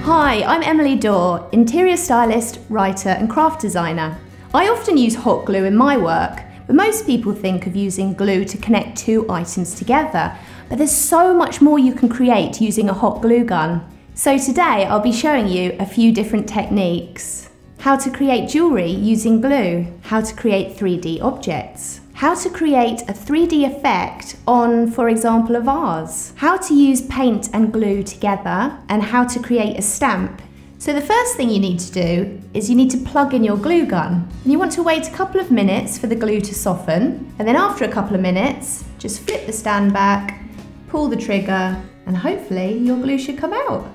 Hi, I'm Emily Dawe'un, interior stylist, writer and craft designer. I often use hot glue in my work, but most people think of using glue to connect two items together, but there's so much more you can create using a hot glue gun. So today I'll be showing you a few different techniques. How to create jewellery using glue, how to create 3D objects, how to create a 3D effect on, for example, a vase, how to use paint and glue together, and how to create a stamp. So the first thing you need to do is you need to plug in your glue gun. And you want to wait a couple of minutes for the glue to soften, and then after a couple of minutes, just flip the stand back, pull the trigger, and hopefully your glue should come out.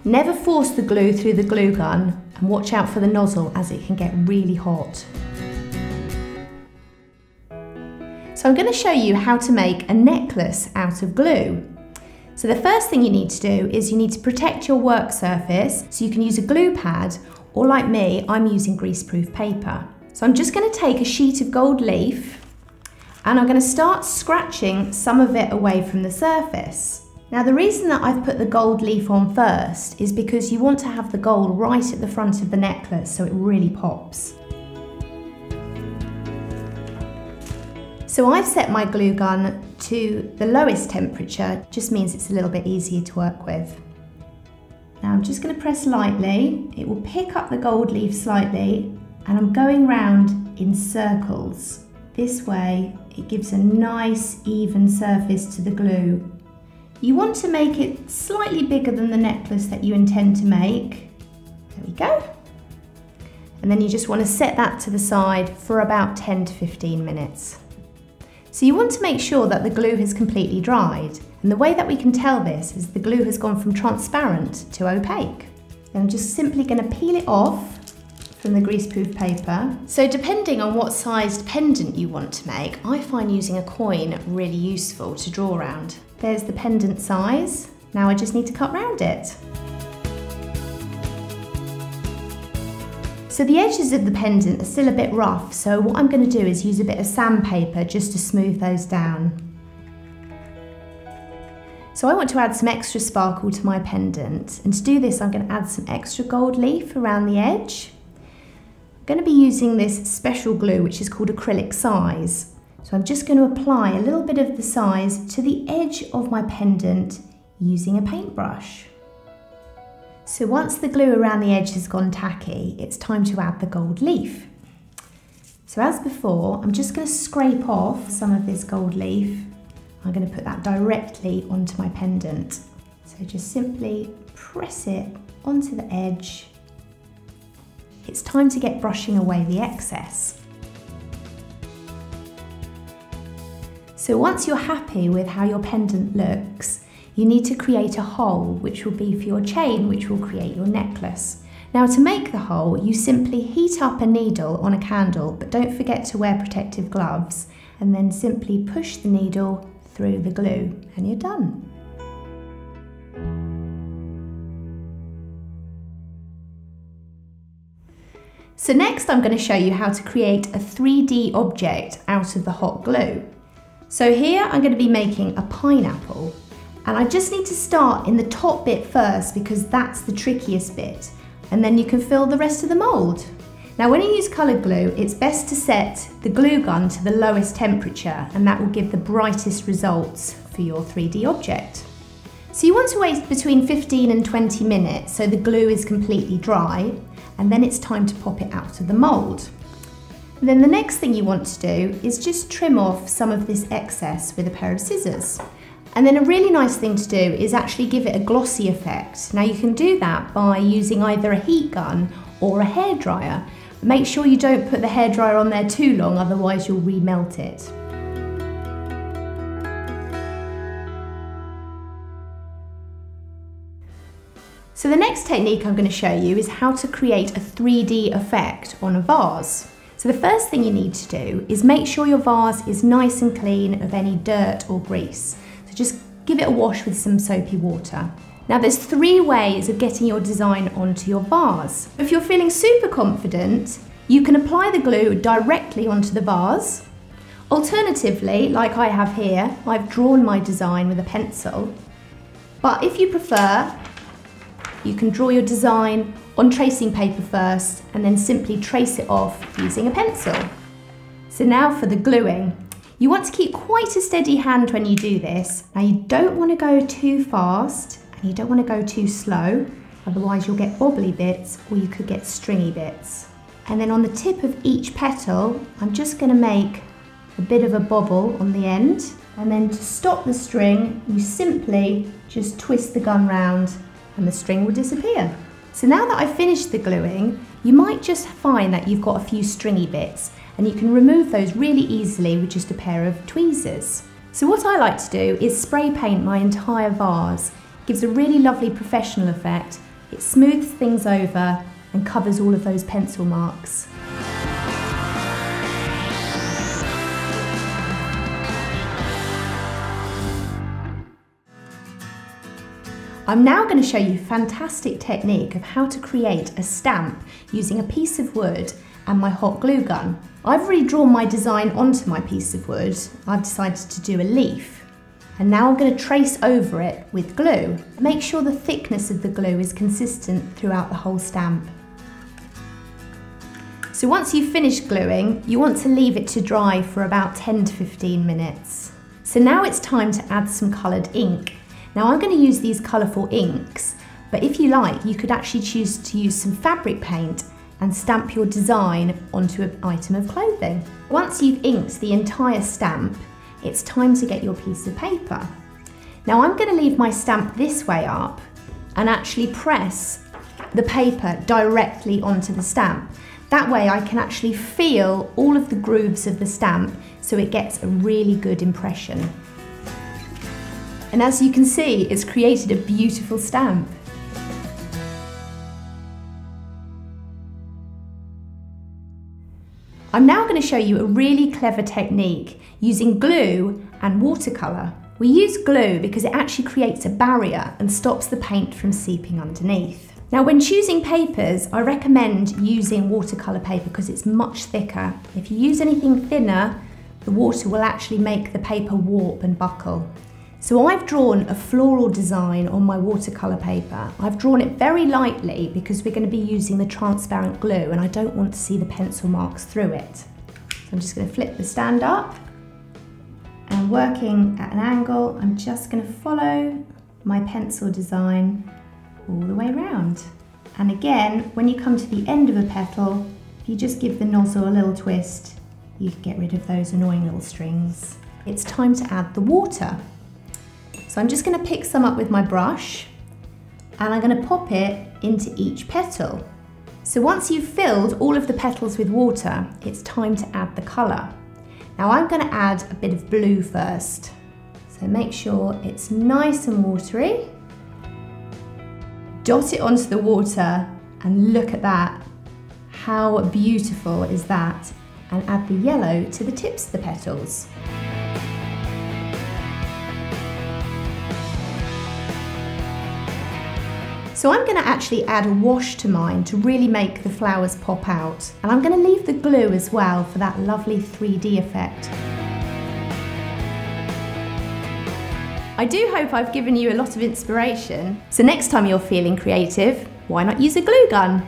Never force the glue through the glue gun, and watch out for the nozzle as it can get really hot. So I'm going to show you how to make a necklace out of glue. So the first thing you need to do is you need to protect your work surface, so you can use a glue pad, or like me, I'm using greaseproof paper. So I'm just going to take a sheet of gold leaf and I'm going to start scratching some of it away from the surface. Now the reason that I've put the gold leaf on first is because you want to have the gold right at the front of the necklace so it really pops. So I've set my glue gun to the lowest temperature, just means it's a little bit easier to work with. Now I'm just going to press lightly, it will pick up the gold leaf slightly, and I'm going round in circles. This way it gives a nice even surface to the glue. You want to make it slightly bigger than the necklace that you intend to make. There we go. And then you just want to set that to the side for about 10 to 15 minutes. So you want to make sure that the glue has completely dried, and the way that we can tell this is the glue has gone from transparent to opaque. Then I'm just simply going to peel it off from the greaseproof paper. So depending on what sized pendant you want to make, I find using a coin really useful to draw around. There's the pendant size, now I just need to cut round it. So the edges of the pendant are still a bit rough, so what I'm going to do is use a bit of sandpaper just to smooth those down. So I want to add some extra sparkle to my pendant, and to do this I'm going to add some extra gold leaf around the edge. I'm going to be using this special glue which is called acrylic size. So I'm just going to apply a little bit of the size to the edge of my pendant using a paintbrush. So once the glue around the edge has gone tacky, it's time to add the gold leaf. So as before, I'm just going to scrape off some of this gold leaf. I'm going to put that directly onto my pendant. So just simply press it onto the edge. It's time to get brushing away the excess. So once you're happy with how your pendant looks, you need to create a hole, which will be for your chain, which will create your necklace. Now to make the hole, you simply heat up a needle on a candle, but don't forget to wear protective gloves, and then simply push the needle through the glue, and you're done. So next I'm going to show you how to create a 3D object out of the hot glue. So here I'm going to be making a pineapple. And I just need to start in the top bit first because that's the trickiest bit, and then you can fill the rest of the mould. Now when you use coloured glue, it's best to set the glue gun to the lowest temperature, and that will give the brightest results for your 3D object. So you want to wait between 15 and 20 minutes so the glue is completely dry, and then it's time to pop it out of the mould. And then the next thing you want to do is just trim off some of this excess with a pair of scissors. And then a really nice thing to do is actually give it a glossy effect. Now you can do that by using either a heat gun or a hairdryer. Make sure you don't put the hairdryer on there too long, otherwise you'll remelt it. So the next technique I'm going to show you is how to create a 3D effect on a vase. So the first thing you need to do is make sure your vase is nice and clean of any dirt or grease. So just give it a wash with some soapy water. Now there's 3 ways of getting your design onto your vase. If you're feeling super confident, you can apply the glue directly onto the vase. Alternatively, like I have here, I've drawn my design with a pencil. But if you prefer, you can draw your design on tracing paper first and then simply trace it off using a pencil. So now for the gluing. You want to keep quite a steady hand when you do this. Now you don't want to go too fast and you don't want to go too slow, otherwise you'll get bobbly bits or you could get stringy bits. And then on the tip of each petal, I'm just going to make a bit of a bobble on the end. And then to stop the string, you simply just twist the gun round and the string will disappear. So now that I've finished the gluing, you might just find that you've got a few stringy bits and you can remove those really easily with just a pair of tweezers. So what I like to do is spray paint my entire vase. It gives a really lovely professional effect. It smooths things over and covers all of those pencil marks. I'm now going to show you a fantastic technique of how to create a stamp using a piece of wood and my hot glue gun. I've already drawn my design onto my piece of wood. I've decided to do a leaf. And now I'm going to trace over it with glue. Make sure the thickness of the glue is consistent throughout the whole stamp. So once you've finished gluing, you want to leave it to dry for about 10 to 15 minutes. So now it's time to add some coloured ink. Now I'm going to use these colourful inks, but if you like, you could actually choose to use some fabric paint and stamp your design onto an item of clothing. Once you've inked the entire stamp, it's time to get your piece of paper. Now I'm going to leave my stamp this way up and actually press the paper directly onto the stamp. That way I can actually feel all of the grooves of the stamp so it gets a really good impression. And as you can see, it's created a beautiful stamp. I'm now going to show you a really clever technique using glue and watercolour. We use glue because it actually creates a barrier and stops the paint from seeping underneath. Now when choosing papers, I recommend using watercolour paper because it's much thicker. If you use anything thinner, the water will actually make the paper warp and buckle. So I've drawn a floral design on my watercolour paper. I've drawn it very lightly because we're going to be using the transparent glue and I don't want to see the pencil marks through it. So I'm just going to flip the stand up and working at an angle, I'm just going to follow my pencil design all the way around. And again, when you come to the end of a petal, if you just give the nozzle a little twist, you can get rid of those annoying little strings. It's time to add the water. So I'm just going to pick some up with my brush and I'm going to pop it into each petal. So once you've filled all of the petals with water, it's time to add the colour. Now I'm going to add a bit of blue first. So make sure it's nice and watery. Dot it onto the water and look at that. How beautiful is that? And add the yellow to the tips of the petals. So I'm going to actually add a wash to mine to really make the flowers pop out. And I'm going to leave the glue as well for that lovely 3D effect. I do hope I've given you a lot of inspiration. So next time you're feeling creative, why not use a glue gun?